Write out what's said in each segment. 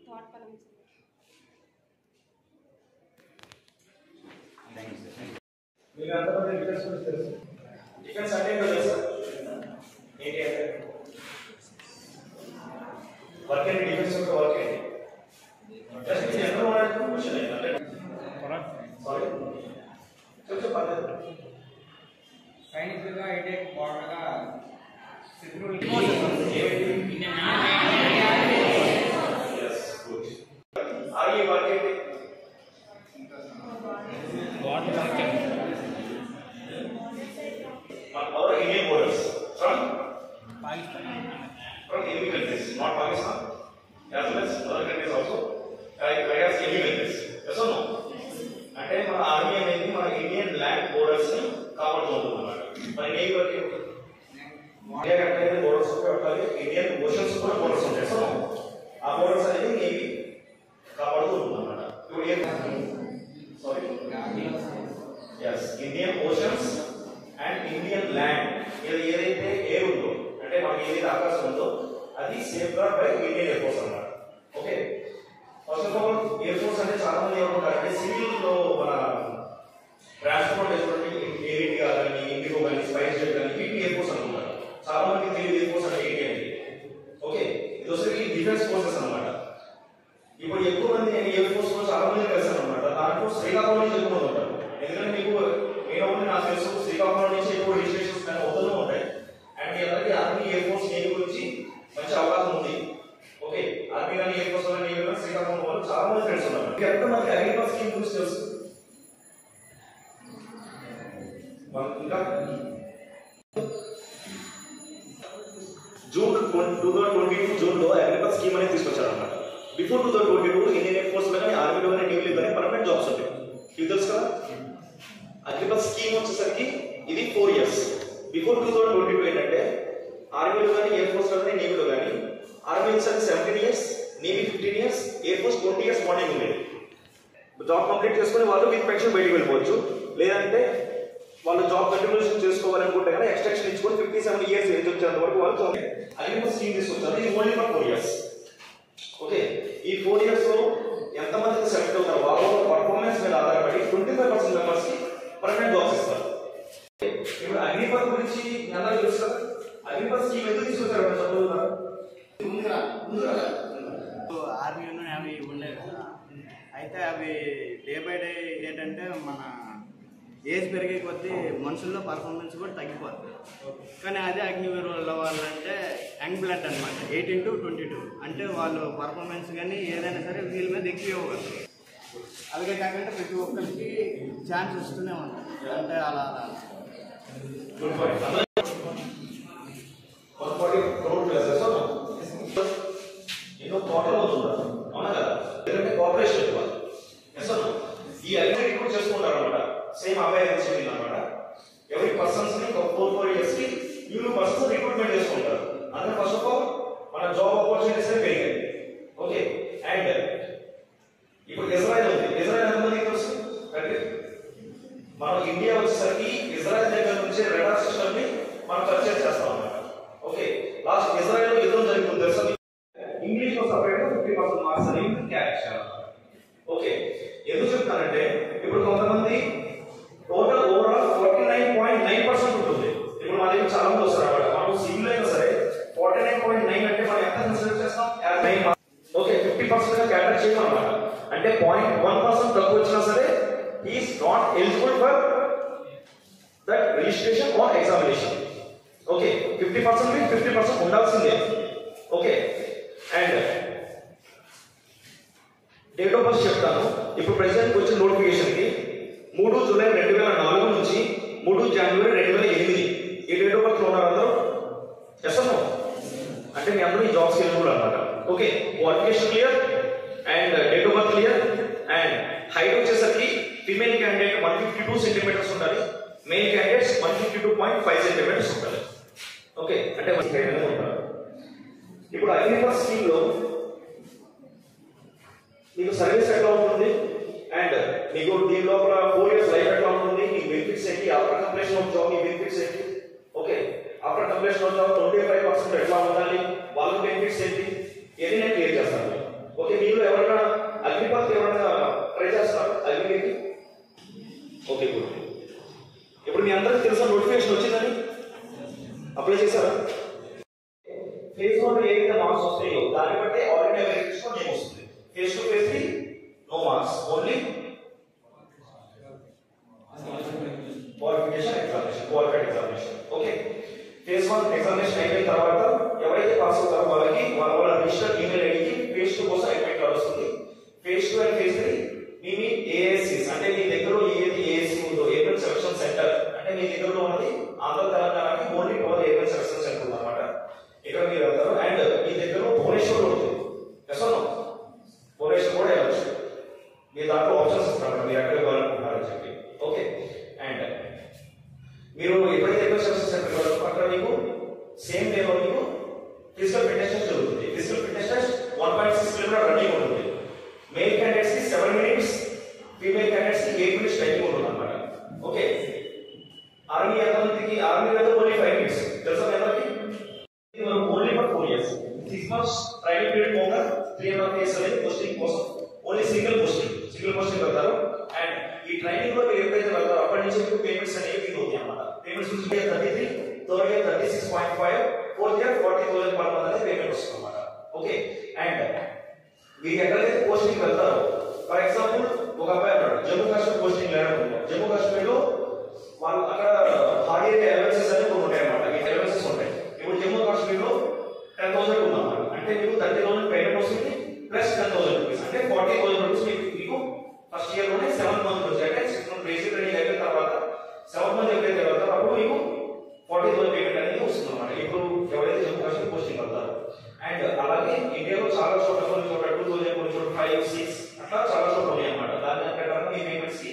తోటపల్లి మీకు అంతమంది డిఫెన్స్ గురించి తెలుసు. డిఫెన్స్ అంటే ఏంటో తెలుసా? ఏంటి అంటే వర్క్ ఏంటి, డిఫెన్స్ యొక్క వర్క్ ఏంటి? జస్ట్ మీరు ఎక్కడ ఉన్నారంటే క్వశ్చన్ ఏంటంటే సారీ చెప్పలేదు. సైనికులుగా అయితే బాగా శత్రువులు ఆర్మీ వర్క్ ఏంటి? our Indian borders from enemy countries, not Pakistan, as well as other countries also. Whereas enemy countries, yes or no? అంటే మన ఆర్మీ అనేది మన ఇండియన్ ల్యాండ్ బోర్డర్స్ ని కాపాడుతుంది అన్నమాట. మన నేవీ వర్క్ ఇండియా కంటే బోర్డర్స్ ఉంటాయి, ఇండియన్ ఓషన్స్ కూడా బోర్డర్స్ ఉంటాయి. సో ఆ బోర్డర్స్ అనేది నేవీ కాపాడుతూ ఉంటుంది అన్నమాట. ఇప్పుడు sorry yes, Indian oceans and Indian land ఏదైతే ఎయిర్ ఉందో అంటే మనకి ఏదైతే ఆకాశం ఉందో అది safeguard by Indian air force అన్నమాట. Okay, first of all air force అంటే చాలా మంది ఏమంటారంటే సివిల్ లో మన ట్రాన్స్పోర్ట్ చేసుకోవడానికి ఎయిర్ ఇండియా కానీ ఇండిగో కానీ స్పైస్ జెట్ కానీ వీటిని ఎయిర్ ఫోర్స్ అనుకుంటారు. చాలా మందికి తెలియదు ఎయిర్ ఫోర్స్ అంటే ఏంటి అని. ఓకే, ఇది వచ్చేసి డిఫెన్స్ ఫోర్సెస్ అన్నమాట. ఇప్పుడు ఎక్కువ మంది నేను ఎయిర్ ఫోర్స్ లో చాలా మంది కలిసాను అనమాట. దాంట్లో శ్రీకాకుళం నుంచి ఎక్కువ మంది ఉంటారు. ఎందుకంటే మీకు నేను నాకు తెలుసు శ్రీకాకుళం నుంచి ఎక్కువ రిజిస్ట్రేషన్స్ కానీ అవుతూనే ఉంటాయి. అండ్ మీ అందరికీ ఆర్మీ ఎయిర్ ఫోర్స్ నేవీ గురించి మంచి అవగాహన ఉంది. ఓకే, ఆర్మీ కానీ ఎయిర్ ఫోర్స్ కానీ నేవీ కానీ శ్రీకాకుళం వాళ్ళు చాలా మంది ఫ్రెండ్స్ ఉన్నారు. ఎంతమంది అగ్రికల్చర్ స్కీమ్ గురించి తెలుసు? ఇంకా జూన్ 2022 జూన్లో అగ్రికల్చర్ స్కీమ్ అనేది తీసుకొచ్చారు అనమాట. బిఫోర్ 2022 ఇండియన్ ఎయిర్ ఫోర్స్ లో కానీ ఆర్మీలో కానీ నేవీలో కానీ పర్మనెంట్ జాబ్స్ ఉంటాయి. ఇది తెలుసు కదా? అగ్రికల్చర్ స్కీమ్ వచ్చేసరికి ఇది 4 years. బిఫోర్ 2022 ఏంటంటే ఆర్మీలో కానీ ఎయిర్ ఫోర్స్ లో కానీ నేవీలో కానీ ఆర్మీ వచ్చేసరికి 17 years, navy 15 years, air force 20 years morning ఉండేది. జాబ్ కంప్లీట్ చేసుకుని వాళ్ళు విత్ పెన్షన్ బయటికి వెళ్ళిపోవచ్చు. లేదంటే వాళ్ళు జాబ్ కంటిన్యూషన్ చేసుకోవాలనుకుంటే కానీ ఎక్స్టెన్షన్ ఇచ్చుకొని 57 years ఏజ్ వచ్చేంత వరకు వాళ్ళు జాబ్ అగ్రికల్చర్ స్కీమ్ తీసుకొచ్చారు. ఇది ఓన్లీ ఫర్ 4 years. ఓకే, ఈ 4 years లో ఎంతమందికి సెలెక్ట్ అవుతారు వాళ్ళ పర్ఫార్మెన్స్ మీద ఆధారపడి 25% మెంబర్స్ కి పర్మనెంట్ జాబ్స్ ఇస్తారు. ఇప్పుడు అగ్నిపథ్ గురించి అందరూ తెలుసు కదా? అగ్నిపథ్ స్కీమ్ ఎందుకు తీసుకొచ్చారు? చదువుతున్నారు ఆర్మీ నేవీ ఉండేవి కదా. అయితే అవి డే బై డే ఏంటంటే మన ఏజ్ పెరిగే కొద్దీ మనుషుల్లో పర్ఫార్మెన్స్ కూడా తగ్గిపోతుంది. కానీ అదే అగ్నివీర్ వాళ్ళంటే యంగ్ బ్లడ్ అనమాట, 18 to 22. అంటే వాళ్ళు పర్ఫార్మెన్స్ కానీ ఏదైనా సరే వీళ్ళ మీద ఎక్కువ ఇవ్వగలరు. అలాగే కాకుండా ప్రతి ఒక్కరికి ఛాన్స్ వస్తూనే ఉంటాయి. అంటే అలా ఈ ఐదు రిక్రూట్ చేసుకుంటారు అనమాట. సేమ్ అబ్బాయి చెప్పింది అనమాట. ఎవరి పర్సన్స్ ని 4 years కి న్యూ పర్సన్స్ రిక్రూట్మెంట్ చేసుకుంటారు. అంటే ఫస్ట్ ఆఫ్ ఆల్ మన జాబ్ ఆపర్చునిటీస్ పెరిగాయి. ఓకే, అండ్ ఇప్పుడు ఇజ్రాయెల్ ఉంది. ఇజ్రాయెల్ ఎంతమందికి తెలుసు? అంటే మనం ఇండియా వచ్చేసరికి ఇజ్రాయెల్ దగ్గర నుంచి రడార్ సిస్టమ్ ని మనం పర్చేస్ చేస్తాం అన్నమాట. ఓకే, లాస్ట్ ఇజ్రాయెల్ లో యుద్ధం జరుగుతుంది తెలుసా? ఇంగ్లీష్ లో సపరేట్ 50% మార్క్స్ అని క్యాచ్ చేయాలి. ఓకే, ఎందుకు చెప్తానంటే ఇప్పుడు కొంతమంది టోటల్ ఓవరాల్ 49.9% ఉంటుంది. ఇప్పుడు మా దగ్గర చాలా మంది వస్తారు అన్నమాట. మనం సివిల్ అయినా సరే 49.9 అంటే మనం ఎంత కన్సిడర్ చేస్తాం? 9 మార్క్స్. ఓకే, 50% గా క్యాటర్ చేయడం అన్నమాట. అంటే 0.1% తక్కువ వచ్చినా సరే is not eligible for that registration are examination. Okay, 50% ఉండాల్సిందే. Okay, and date of birth చెప్తాను. ఇప్పుడు ప్రెసిడెంట్ వచ్చిన నోటిఫికేషన్ కి 3 జూలై 2004 నుంచి 3 జనవరి 2008 ఈ డేట్ ఆఫ్ బర్త్ లో ఉన్నారు అందరూ? Yes no? అంటే మీ అందరూ ఈ జాబ్స్ ఎలిజిబుల్ అన్నమాట. Okay, qualification clear and date of birth clear and height వచ్చేసరికి ఫీమేల్ క్యాండిడేట్ 152 సెంటీమీటర్స్ ఉండాలి, మేల్ క్యాండిడేట్స్ 152.5 సెంటీమీటర్స్ ఉండాలి. ఓకే, అంటే ఉంటారు. ఇప్పుడు అగ్రికల్చర్ స్కీమ్ లో మీకు సర్వీస్ ఎట్లా ఉంటుంది అండ్ మీకు దీని లోపల 4 years లైఫ్ ఎట్లా ఉంటుంది, మీకు బెనిఫిట్స్ ఏంటి, ఆఫ్టర్ కంప్లీషన్ ఆఫ్ జాబ్ మీ బెనిఫిట్స్ ఏంటి. Okay, after completion of job 25% ఎట్లా ఉండాలి, వాళ్ళ బెనిఫిట్స్ ఏంటి, ఇవన్నీ నేను క్లియర్ చేస్తాను. ఓకే, మీరు ఏదైతే మార్క్స్ వస్తాయో దాన్ని బట్టి ఆల్రెడీ వెరిఫికేషన్ నేమ్ వస్తుంది. ఫేస్ టు ఫేస్ కి no marks, only qualification examination, qualified examination. Okay, phase 1 examination అయిపోయిన తర్వాత ఎవరైతే పాస్ అవుతారో వాళ్ళకి వాళ్ళ రిజిస్టర్డ్ ఈమెయిల్ ఐడికి ఫేజ్ 2 కోసం అడ్మిట్ కార్డ్ వస్తుంది. ఫేజ్ 2 అండ్ ఫేజ్ 3 మీ ఏఎస్సీస్ అంటే మీ దగ్గర ఏది ఏఎస్సీ ఉందో, ఎయిర్మెన్ సెలక్షన్ సెంటర్ అంటే మీ దగ్గరలో ఉన్నది ఆంధ్ర తెలంగాణకి ఓన్లీ 12 ఎయిర్మెన్ సెలక్షన్ సెంటర్ ఉందన్నమాట. ఇక్కడ మీరు వెళ్తారు అండ్ మీ దగ్గర భువనేశ్వర్ ఉంటుంది. ఎసనో భువనేశ్వర్ కూడా వెళ్ళచ్చు. మీ దాంట్లో ఆప్షన్స్ ఇస్తారు మీరు ఎక్కడ ఇవ్వాలనుకుంటున్నారని చెప్పి. ఓకే, అండ్ మీరు ఎప్పుడైతే ఎయిర్మెన్ సెలక్షన్ సెంటర్ వెళ్తారో అక్కడ మీకు సేమ్ డేలో మీకు ఫిజికల్ ఫిట్నెస్ టెస్ట్ జరుగుతుంది. Physical fitness test 1.6 kilometre running ఉంటుంది. మేల్ క్యాండిడేట్స్ కి 7 మినిట్స్, ఫీమేల్ క్యాండిడేట్స్ కి 8 మినిట్స్ టైమింగ్ ఉంటుంది అన్నమాట. ఓకే, ఆర్మీ ఎంతమందికి? ఆర్మీ అయితే ఓన్లీ 5 మినిట్స్. తెలుసా ఎంతకి? Only for 4 years. 6 months training period పోగా 3.5 ఇయర్స్ అనేది పోస్టింగ్ కోసం ఓన్లీ సింగిల్ పోస్టింగ్ వెళ్తారు. అండ్ ఈ ట్రైనింగ్ లో మీరు ఎప్పుడైతే వెళ్తారో అప్పటి నుంచి మీకు పేమెంట్స్ అనేవి బిల్ అవుతాయి అన్నమాట. Payments 33, third year 36.5, fourth year 40,000 per month అనేది పేమెంట్ వస్తుంది అన్నమాట. ఓకే, అండ్ మీరు ఎక్కడైతే పోస్టింగ్ వెళ్తారో ఫర్ ఎగ్జాంపుల్ ఒక అబ్బాయి అన్నాడు జమ్మూ కాశ్మీర్ పోస్టింగ్ లేదనుకుంటాం. జమ్మూ కాశ్మీర్ లో వాళ్ళు అక్కడ హార్డ్ ఏరియా అలవెన్సెస్ అనేవి కొన్ని ఉంటాయి అన్నమాట. ఈ అలవెన్సెస్ ఉంటాయి. ఇప్పుడు జమ్మూ కాశ్మీర్ లో 10,000 ఉందన్నమాట. అంటే మీకు 30,000 పేమెంట్ వస్తుంది ప్లస్ 10,000 రూపీస్ అంటే 40,000 రూపీస్ మీకు ఫస్ట్ ఇయర్ లోనే 7 మంత్ వచ్చాయి. అంటే 6 మంత్ బేసిక్ ట్రైనింగ్ అయిపోయిన తర్వాత 7 మంత్ ఎప్పుడైతే వెళ్తారో అప్పుడు మీకు 40,000 పేమెంట్ అనేది వస్తుంది అన్నమాట. ఇప్పుడు ఎవరైతే జమ్మూ కాశ్మీర్ పోస్టింగ్ వెళ్తారో అండ్ అలాగే ఇండియాలో చాలా చోట్ల కొన్ని చోట్ల 2,000, కొన్ని చోట్ల 5, 6 అట్లా చాలా చోట్ల ఉన్నాయి అన్నమాట. దాని ప్రకారం మీ పేమెంట్స్ కి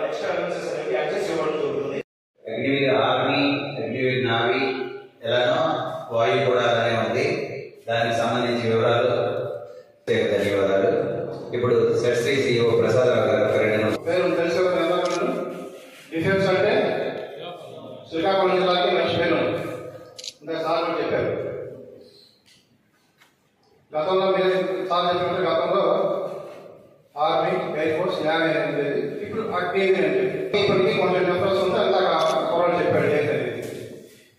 ఎక్స్ట్రా అలవెన్సెస్ అనేవి అడ్జస్ట్ ఇవ్వడం జరుగుతుంది. అగ్నివీర్ ఆర్మీ, అగ్నివీర్ నావీ ఎలానో వాయు కూడా అలానే ఉంది. దానికి సంబంధించి వివరాలు ధన్యవాదాలు. ఇప్పుడు సెస్ట్రీ సిఇఓ ప్రసాదరావు గారు తెలుసు. డిఫెన్స్ అంటే శ్రీకాకుళం జిల్లాకి మంచి పేరు ఇంకా సార్ చెప్పారు. గతంలో మీరు సార్ చెప్పినట్టు గతంలో ఆర్మీ, ఎయిర్ ఫోర్స్, నేవీ అనేది ఇప్పుడు అగ్నివీర్ అని చెప్పి ఇప్పటికీ కొంచెం డిఫరెన్స్ ఉంది. అంతా కోరలు చెప్పాడు.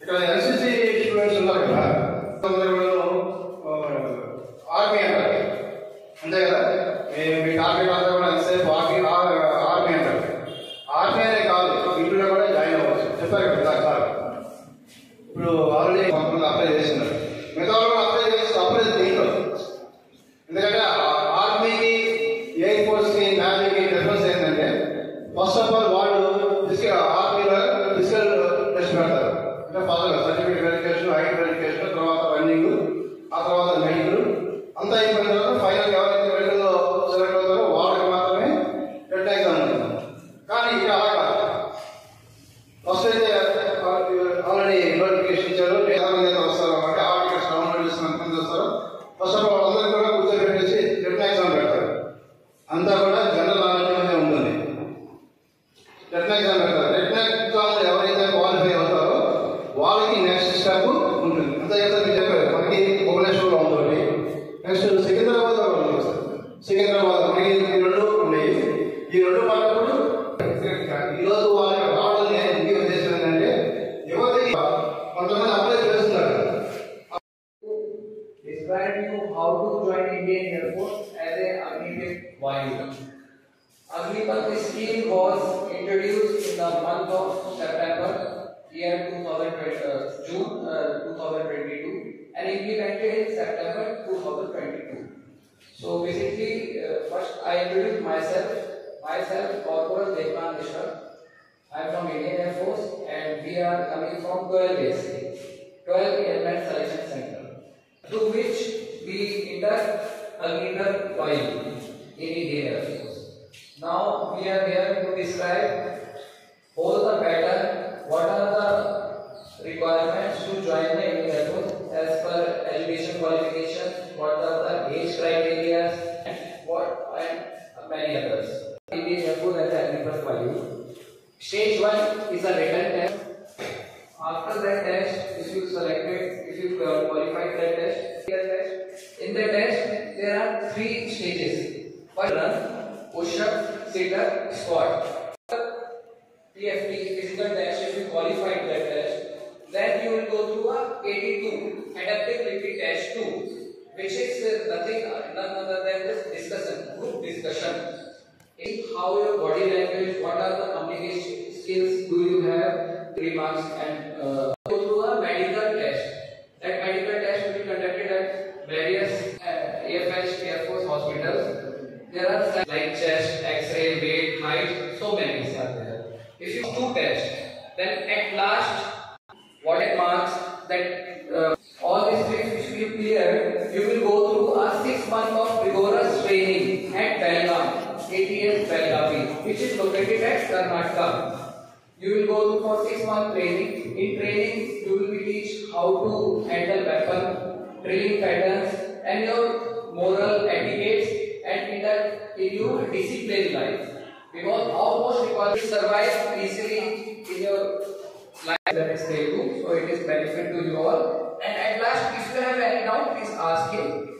ఇక్కడ ఎన్సీసీ స్టూడెంట్స్ ఉన్నారు కదా, ఆర్మీ అంటారు అంతే కదా. మీ టార్గెట్ అంతా కూడా ఎంతసేపు ఆర్మీ అంటారు. ఆర్మీ అనే కాదు, ఇంట్లో కూడా జాయిన్ అవ్వచ్చు చెప్పారు కదా సార్. ఇప్పుడు ఆల్రెడీ కొంతమంది అప్లై చేస్తున్నారు, మిగతా వాళ్ళు అప్లై దీంట్లో. ఎందుకంటే ఆర్మీకి, ఎయిర్ ఫోర్స్ కి, నేవీకి డిఫరెన్స్ ఏంటంటే ఫస్ట్ ఆఫ్ ఆల్ వాళ్ళు ఆర్మీలో ఫిజికల్ టెస్ట్ పెడతారు. అంటే first certificate verification, ID verification, తర్వాత రన్నింగ్, ఆ తర్వాత మెడికల్ అంతా అయిపోయిన తర్వాత ఫైనల్ ఎవరైతే మెడికల్ లో సెలెక్ట్ అవుతారో వాళ్ళకి మాత్రమే టెట్ ఎగ్జామ్ ఉంటుంది. కానీ ఇక్కడ అలా కాదు. ఫస్ట్ అయితే ఆల్రెడీ నోటిఫికేషన్ ఇచ్చారు, ఎంతమంది వస్తారు అంటే ఆర్టికల్స్ ఎంతమంది వస్తారు. ఫస్ట్ ఆఫ్ ఆల్ అందరికీ కూడా కూర్చోబెట్టేసి టెట్ ఎగ్జామ్ పెడతారు. అంతా కూడా జనరల్ నాలెడ్జ్ మీద ఉంటుంది. టెట్ ఎగ్జామ్ పెడతారు. టెట్ ఎగ్జామ్ ఎవరైతే క్వాలిఫై అవుతారో వాళ్ళకి నెక్స్ట్ స్టెప్ ఉంటుంది. అంతే కదా మీరు చెప్పారు. మనకి భువనేశ్వర్లో ఉంటుంది, నెక్స్ట్ సికింద్రాబాద్ మనకి 2 ఉన్నాయి. ఈ 2 పాటప్పుడు ఈరోజు వాళ్ళకి రావడం ముఖ్య ఉద్దేశం ఏంటంటే యువతకి కొంతమంది అప్లై చేస్తున్నారు. Describe you how to join Indian Air Force as a Agniveer Vayu. Agnipath scheme was introduced in the month of September year June 2022 and implemented in September 2022. So basically, first I introduce myself, Corporal Devkan Mishra. I am from Indian Air Force and we are coming from 12 Airman Selection Center, through which we induct Agniveer Vayu in Indian Air Force. Now we are here to describe all the pattern, what are the requirements to join the Indian Air Force as per education qualification, what are the age criteria, and many others. Indian Air Force as Agniveer Vayu. Stage 1 is a written test. After that test, if you qualified that test, in the test there are 3 stages. First run, push-up, sit-up, squat. PFT physical test. If you qualified that test, then you will go through a 82 adaptive repeat test 2. nothing, none other than this discussion, group discussion. How your body language, what are the communication skills do you have, remarks, and go through a medical test. That medical test will be conducted at various AFH, Air Force hospitals. There are like chest, X-ray, weight, height, so many are there. If you do test, then at last, what it marks that all these things which we clear, you will go through a 6 months of rigorous training at Belgaum, ATS Belgavi, which is located at Karnataka. You will go through for 6 month training. In training, you will be teach how to handle weapon, drilling patterns, and your moral etiquettes, and in your discipline life. Because almost required to survive easily in your life, that is Telugu, so it is benefit to you all. And at last, if you have any doubt, please ask him.